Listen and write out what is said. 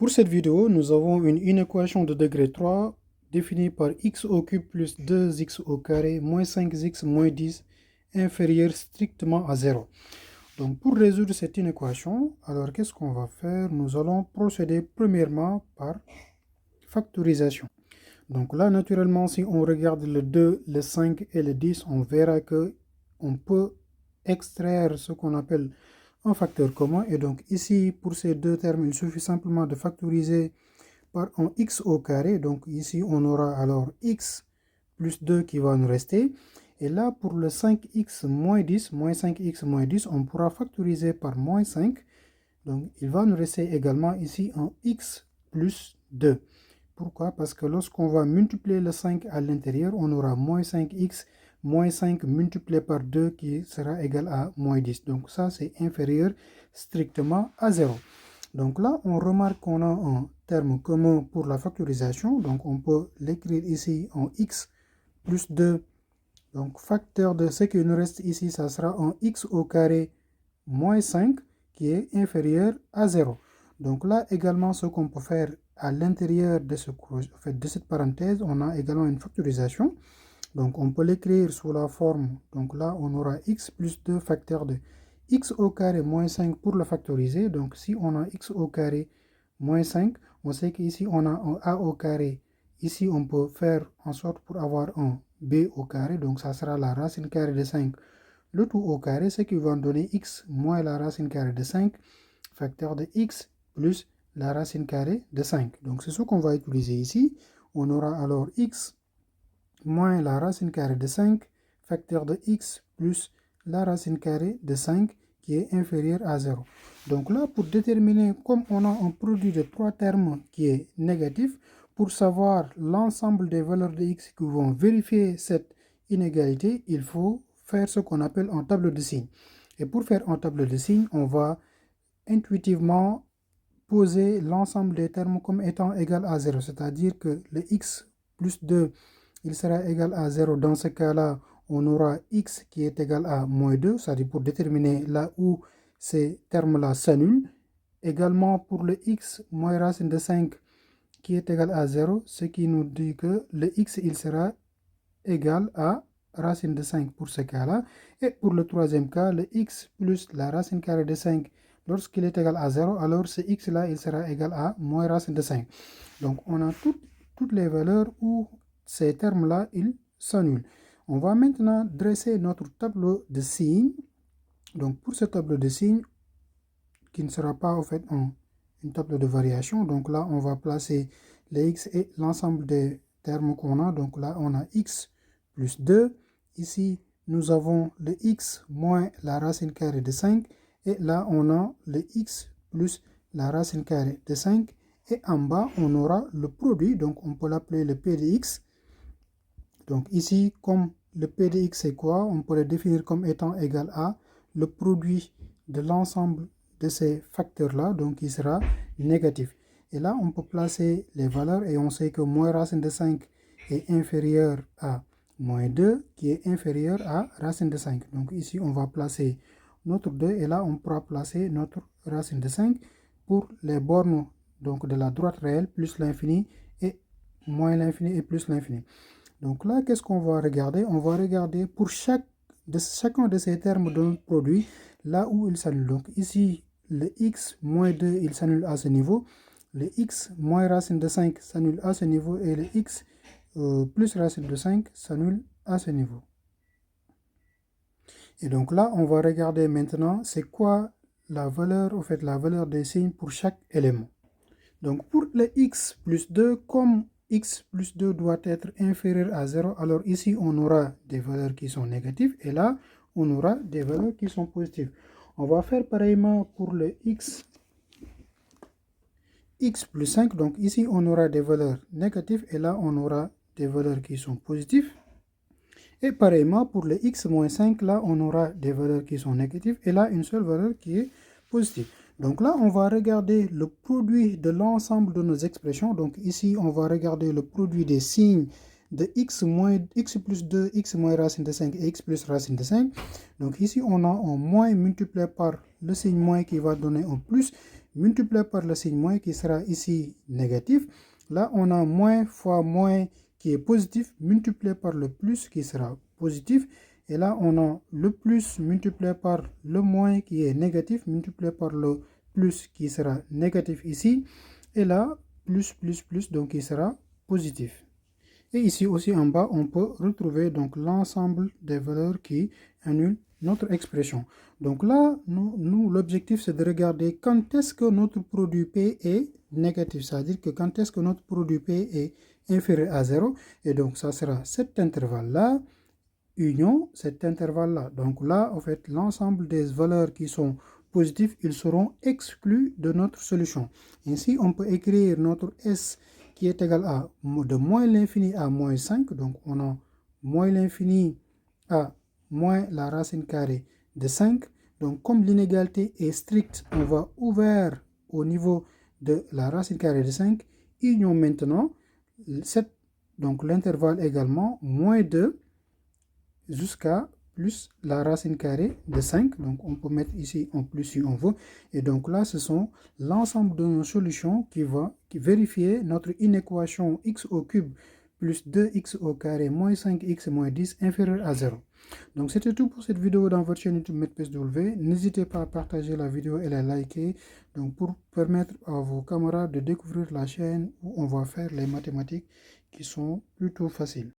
Pour cette vidéo, nous avons une équation de degré 3 définie par x au cube plus 2x au carré moins 5x moins 10 inférieur strictement à 0. Donc pour résoudre cette inéquation, alors qu'est-ce qu'on va faire? Nous allons procéder premièrement par factorisation. Donc là, naturellement, si on regarde le 2, le 5 et le 10, on verra que on peut extraire ce qu'on appelle un facteur commun. Et donc ici, pour ces deux termes, il suffit simplement de factoriser par un x au carré. Donc ici, on aura alors x plus 2 qui va nous rester. Et là, pour le 5x moins 10, moins 5x moins 10, on pourra factoriser par moins 5. Donc il va nous rester également ici un x plus 2. Pourquoi? Parce que lorsqu'on va multiplier le 5 à l'intérieur, on aura moins 5x moins 5 multiplié par 2 qui sera égal à moins 10. Donc ça, c'est inférieur strictement à 0. Donc là, on remarque qu'on a un terme commun pour la factorisation. Donc on peut l'écrire ici en x plus 2. Donc facteur de ce qui nous reste ici, ça sera en x au carré moins 5 qui est inférieur à 0. Donc là également, ce qu'on peut faire à l'intérieur de cette parenthèse, on a également une factorisation. Donc on peut l'écrire sous la forme, donc là on aura x plus 2 facteur de x au carré moins 5 pour le factoriser. Donc si on a x au carré moins 5, on sait qu'ici on a un a au carré. Ici on peut faire en sorte pour avoir un b au carré, donc ça sera la racine carrée de 5, le tout au carré, ce qui va donner x moins la racine carrée de 5, facteur de x plus la racine carrée de 5. Donc c'est ce qu'on va utiliser ici. On aura alors x moins la racine carrée de 5, facteur de x plus la racine carrée de 5 qui est inférieur à 0. Donc là, pour déterminer, comme on a un produit de trois termes qui est négatif, pour savoir l'ensemble des valeurs de x qui vont vérifier cette inégalité, il faut faire ce qu'on appelle un tableau de signes. Et pour faire un tableau de signes, on va intuitivement poser l'ensemble des termes comme étant égal à 0, c'est-à-dire que le x plus 2, il sera égal à 0. Dans ce cas-là, on aura x qui est égal à moins 2, c'est-à-dire pour déterminer là où ces termes-là s'annulent. Également pour le x moins racine de 5 qui est égal à 0, ce qui nous dit que le x, il sera égal à racine de 5 pour ce cas-là. Et pour le troisième cas, le x plus la racine carrée de 5, lorsqu'il est égal à 0, alors ce x-là, il sera égal à moins racine de 5. Donc, on a toutes les valeurs où ces termes-là, ils s'annulent. On va maintenant dresser notre tableau de signes. Donc, pour ce tableau de signes, qui ne sera pas en fait une table de variation, donc là, on va placer les x et l'ensemble des termes qu'on a. Donc là, on a x plus 2. Ici, nous avons le x moins la racine carrée de 5. Et là, on a le x plus la racine carrée de 5. Et en bas, on aura le produit. Donc, on peut l'appeler le p de x. Donc ici, comme le p de x, c'est quoi? On peut le définir comme étant égal à le produit de l'ensemble de ces facteurs-là. Donc, il sera négatif. Et là, on peut placer les valeurs et on sait que moins racine de 5 est inférieur à moins 2 qui est inférieur à racine de 5. Donc ici, on va placer notre 2 et là, on pourra placer notre racine de 5 pour les bornes donc, de la droite réelle plus l'infini et moins l'infini et plus l'infini. Donc là, qu'est-ce qu'on va regarder? On va regarder pour chacun de ces termes de notre produit, là où il s'annule. Donc ici, le x moins 2, il s'annule à ce niveau. Le x moins racine de 5 s'annule à ce niveau. Et le x plus racine de 5 s'annule à ce niveau. Et donc là, on va regarder maintenant, c'est quoi la valeur, en fait, la valeur des signes pour chaque élément. Donc pour le x plus 2, comme x plus 2 doit être inférieur à 0, alors ici on aura des valeurs qui sont négatives et là on aura des valeurs qui sont positives. On va faire pareillement pour le x plus 5, donc ici on aura des valeurs négatives et là on aura des valeurs qui sont positives. Et pareillement pour le x moins 5, là on aura des valeurs qui sont négatives et là une seule valeur qui est positive. Donc là, on va regarder le produit de l'ensemble de nos expressions. Donc ici, on va regarder le produit des signes de x plus 2, x moins racine de 5 et x plus racine de 5. Donc ici, on a un moins multiplié par le signe moins qui va donner un plus. multiplié par le signe moins qui sera ici négatif. Là, on a moins fois moins qui est positif, multiplié par le plus qui sera positif. Et là, on a le plus multiplié par le moins qui est négatif, multiplié par le plus qui sera négatif ici. Et là, plus, donc qui sera positif. Et ici aussi en bas, on peut retrouver donc l'ensemble des valeurs qui annulent notre expression. Donc là, nous l'objectif c'est de regarder quand est-ce que notre produit P est négatif, c'est-à-dire que quand est-ce que notre produit P est inférieur à 0. Et donc ça sera cet intervalle-là, union cet intervalle-là. Donc là, en fait, l'ensemble des valeurs qui sont positives, ils seront exclus de notre solution. Ainsi, on peut écrire notre S qui est égal à de moins l'infini à moins 5. Donc on a moins l'infini à moins la racine carrée de 5. Donc comme l'inégalité est stricte, on va ouvert au niveau de la racine carrée de 5. Union maintenant, donc l'intervalle également, moins 2 jusqu'à plus la racine carrée de 5. Donc on peut mettre ici en plus si on veut. Et donc là, ce sont l'ensemble de nos solutions qui va vérifier notre inéquation x au cube plus 2x au carré moins 5x moins 10 inférieur à 0. Donc c'était tout pour cette vidéo dans votre chaîne YouTube MathPSW. N'hésitez pas à partager la vidéo et la liker donc pour permettre à vos camarades de découvrir la chaîne où on va faire les mathématiques qui sont plutôt faciles.